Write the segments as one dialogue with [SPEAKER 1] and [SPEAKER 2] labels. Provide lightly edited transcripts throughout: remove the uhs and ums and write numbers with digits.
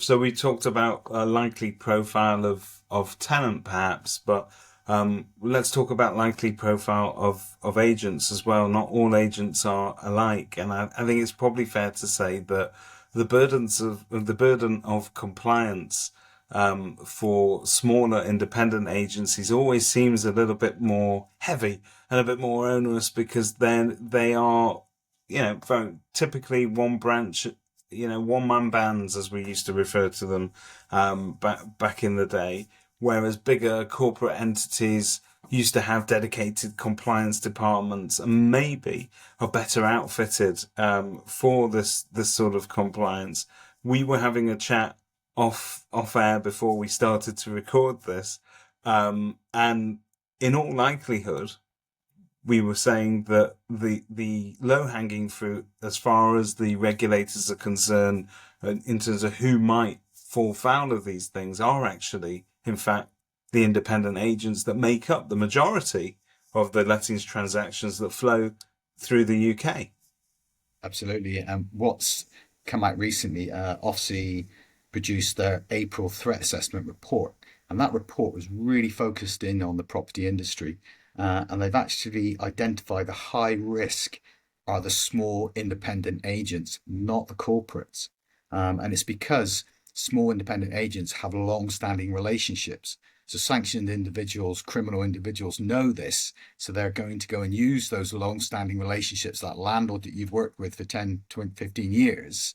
[SPEAKER 1] So we talked about a likely profile of tenant perhaps, but let's talk about likely profile of agents as well. Not all agents are alike, and I think it's probably fair to say that the burden of compliance for smaller independent agencies always seems a little bit more heavy and a bit more onerous because then they are, very typically one branch, one man bands as we used to refer to them back in the day, whereas bigger corporate entities used to have dedicated compliance departments and maybe are better outfitted for this sort of compliance. We were having a chat off air before we started to record this, and in all likelihood, we were saying that the low hanging fruit, as far as the regulators are concerned, in terms of who might fall foul of these things, are actually, in fact, the independent agents that make up the majority of the lettings transactions that flow through the UK.
[SPEAKER 2] Absolutely. And what's come out recently, OFSI produced their April threat assessment report, and that report was really focused in on the property industry. And they've actually identified the high risk are the small independent agents, not the corporates. And it's because small independent agents have long-standing relationships. So sanctioned individuals, criminal individuals know this. So they're going to go and use those long-standing relationships, that landlord that you've worked with for 10, 20, 15 years,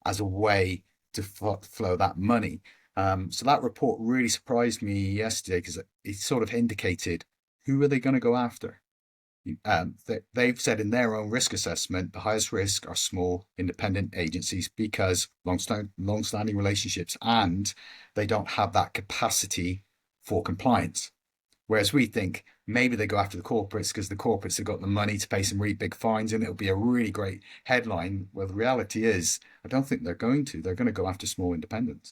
[SPEAKER 2] as a way to flow that money. So that report really surprised me yesterday because it sort of indicated who are they going to go after? They've said in their own risk assessment, the highest risk are small independent agencies because long-standing relationships and they don't have that capacity for compliance. Whereas we think maybe they go after the corporates because the corporates have got the money to pay some really big fines and it'll be a really great headline. Well, the reality is, I don't think they're going to. They're going to go after small independents.